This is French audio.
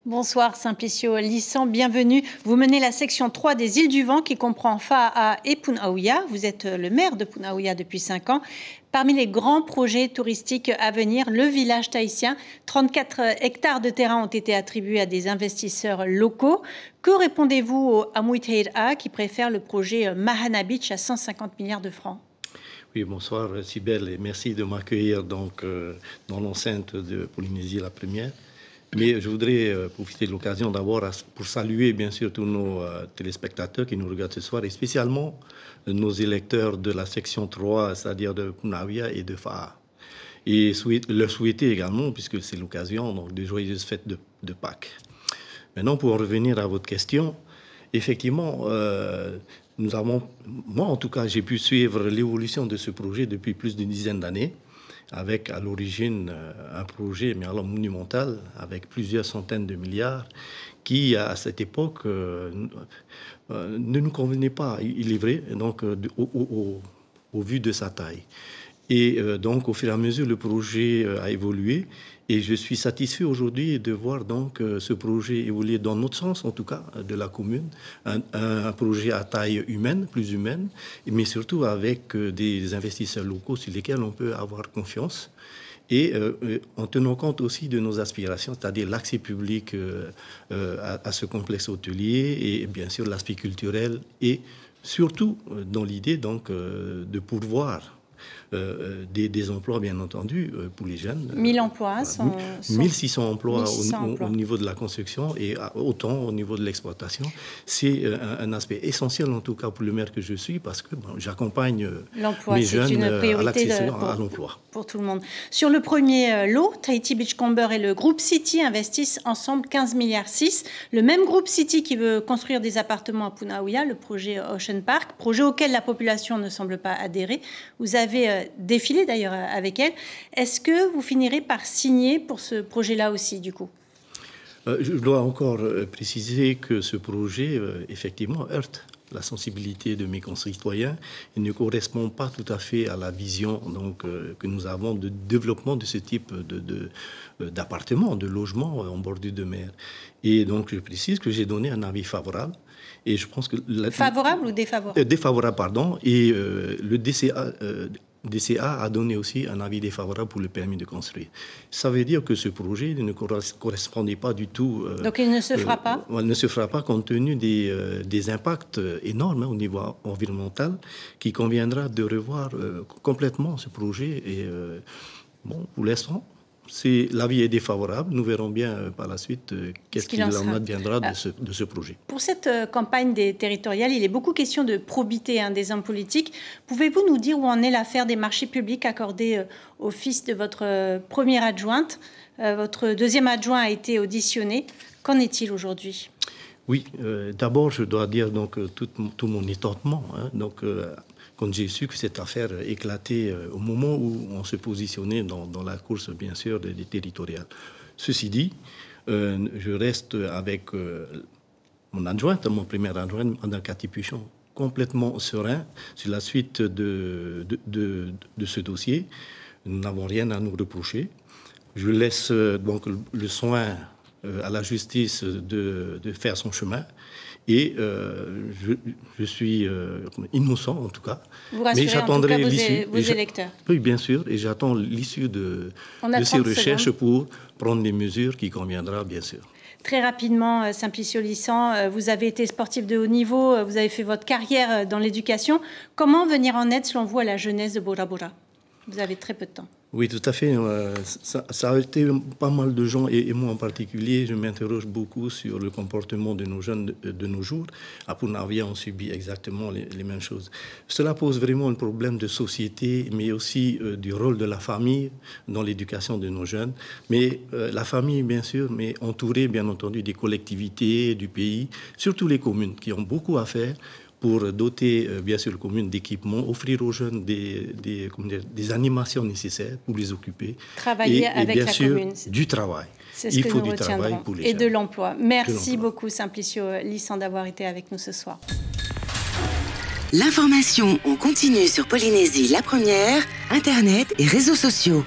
Bonsoir Simplicio Lissan, bienvenue. Vous menez la section 3 des îles du Vent qui comprend Fa'a et Punaouia. Vous êtes le maire de Punaouia depuis 5 ans. Parmi les grands projets touristiques à venir, le village tahitien, 34 hectares de terrain ont été attribués à des investisseurs locaux. Que répondez-vous au Amouiteira qui préfère le projet Mahana Beach à 150 milliards de francs? Oui, bonsoir Sibelle et merci de m'accueillir dans l'enceinte de Polynésie la première. Mais je voudrais profiter de l'occasion d'abord pour saluer bien sûr tous nos téléspectateurs qui nous regardent ce soir et spécialement nos électeurs de la section 3, c'est-à-dire de Punaouia et de Fa'a. Et leur souhaiter également, puisque c'est l'occasion, donc de joyeuses fêtes de Pâques. Maintenant, pour en revenir à votre question, effectivement, moi en tout cas, j'ai pu suivre l'évolution de ce projet depuis plus d'une dizaine d'années, avec à l'origine un projet mais alors monumental, avec plusieurs centaines de milliards, qui à cette époque ne nous convenait pas, il est vrai, donc au vu de sa taille. Et donc au fur et à mesure, le projet a évolué. Et je suis satisfait aujourd'hui de voir donc ce projet évoluer dans notre sens, en tout cas, de la commune. Un projet à taille humaine, plus humaine, mais surtout avec des investisseurs locaux sur lesquels on peut avoir confiance. Et en tenant compte aussi de nos aspirations, c'est-à-dire l'accès public à ce complexe hôtelier et bien sûr l'aspect culturel et surtout dans l'idée donc de pourvoir des emplois, bien entendu, pour les jeunes. 1000 emplois. 1600 emplois, 1600 au niveau de la construction et autant au niveau de l'exploitation. C'est un aspect essentiel, en tout cas, pour le maire que je suis, parce que j'accompagne mes jeunes à l'accession à l'emploi. Pour tout le monde. Sur le premier lot, Tahiti Beachcomber et le groupe City investissent ensemble 15,6 milliards. Le même groupe City qui veut construire des appartements à Punaouia, le projet Ocean Park, projet auquel la population ne semble pas adhérer. Vous avez défilé d'ailleurs avec elle. Est-ce que vous finirez par signer pour ce projet-là aussi, du coup? Je dois encore préciser que ce projet, effectivement, heurte la sensibilité de mes concitoyens et ne correspond pas tout à fait à la vision donc, que nous avons de développement de ce type d'appartements, de logements en bordure de mer. Et donc, je précise que j'ai donné un avis favorable. Et je pense que favorable ou défavorable? Défavorable, pardon. Et le DCA a donné aussi un avis défavorable pour le permis de construire. Ça veut dire que ce projet ne correspondait pas du tout... Donc il ne se fera pas? Il ne se fera pas compte tenu des impacts énormes au niveau environnemental, qui conviendra de revoir complètement ce projet. Et pour l'instant, l'avis est défavorable. Nous verrons bien par la suite qu'est-ce qu'il en adviendra de ce projet. Pour cette campagne des territoriales, il est beaucoup question de probité des hommes politiques. Pouvez-vous nous dire où en est l'affaire des marchés publics accordés au fils de votre première adjointe? Votre deuxième adjoint a été auditionné. Qu'en est-il aujourd'hui? Oui, d'abord, je dois dire donc, tout mon étonnement. Quand j'ai su que cette affaire éclatait au moment où on se positionnait dans la course, bien sûr, des territoriales. Ceci dit, je reste avec mon adjointe, mon premier adjoint, Mme Cathy Puchon, complètement serein sur la suite de ce dossier. Nous n'avons rien à nous reprocher. Je laisse donc le soin à la justice de faire son chemin. Et je suis innocent, en tout cas. Vous rassurez en tout cas vos électeurs? Oui, bien sûr. Et j'attends l'issue de ces recherches pour prendre les mesures qui conviendra, bien sûr. Très rapidement, Simplicio Lissan, vous avez été sportif de haut niveau, vous avez fait votre carrière dans l'éducation. Comment venir en aide, selon vous, à la jeunesse de Bora Bora? Vous avez très peu de temps. Oui, tout à fait. Ça a été pas mal de gens, et moi en particulier, je m'interroge beaucoup sur le comportement de nos jeunes de nos jours. À Punaouia, on subit exactement les mêmes choses. Cela pose vraiment un problème de société, mais aussi du rôle de la famille dans l'éducation de nos jeunes. Mais la famille, bien sûr, mais entourée, bien entendu, des collectivités, du pays, surtout les communes, qui ont beaucoup à faire pour doter, bien sûr, les communes d'équipements, offrir aux jeunes des animations nécessaires pour les occuper. Travailler avec bien la sûr, commune. Du travail. Il faut du travail pour les jeunes. Et de l'emploi. Merci beaucoup, Simplicio Lissan, d'avoir été avec nous ce soir. L'information en continu sur Polynésie la première, Internet et réseaux sociaux.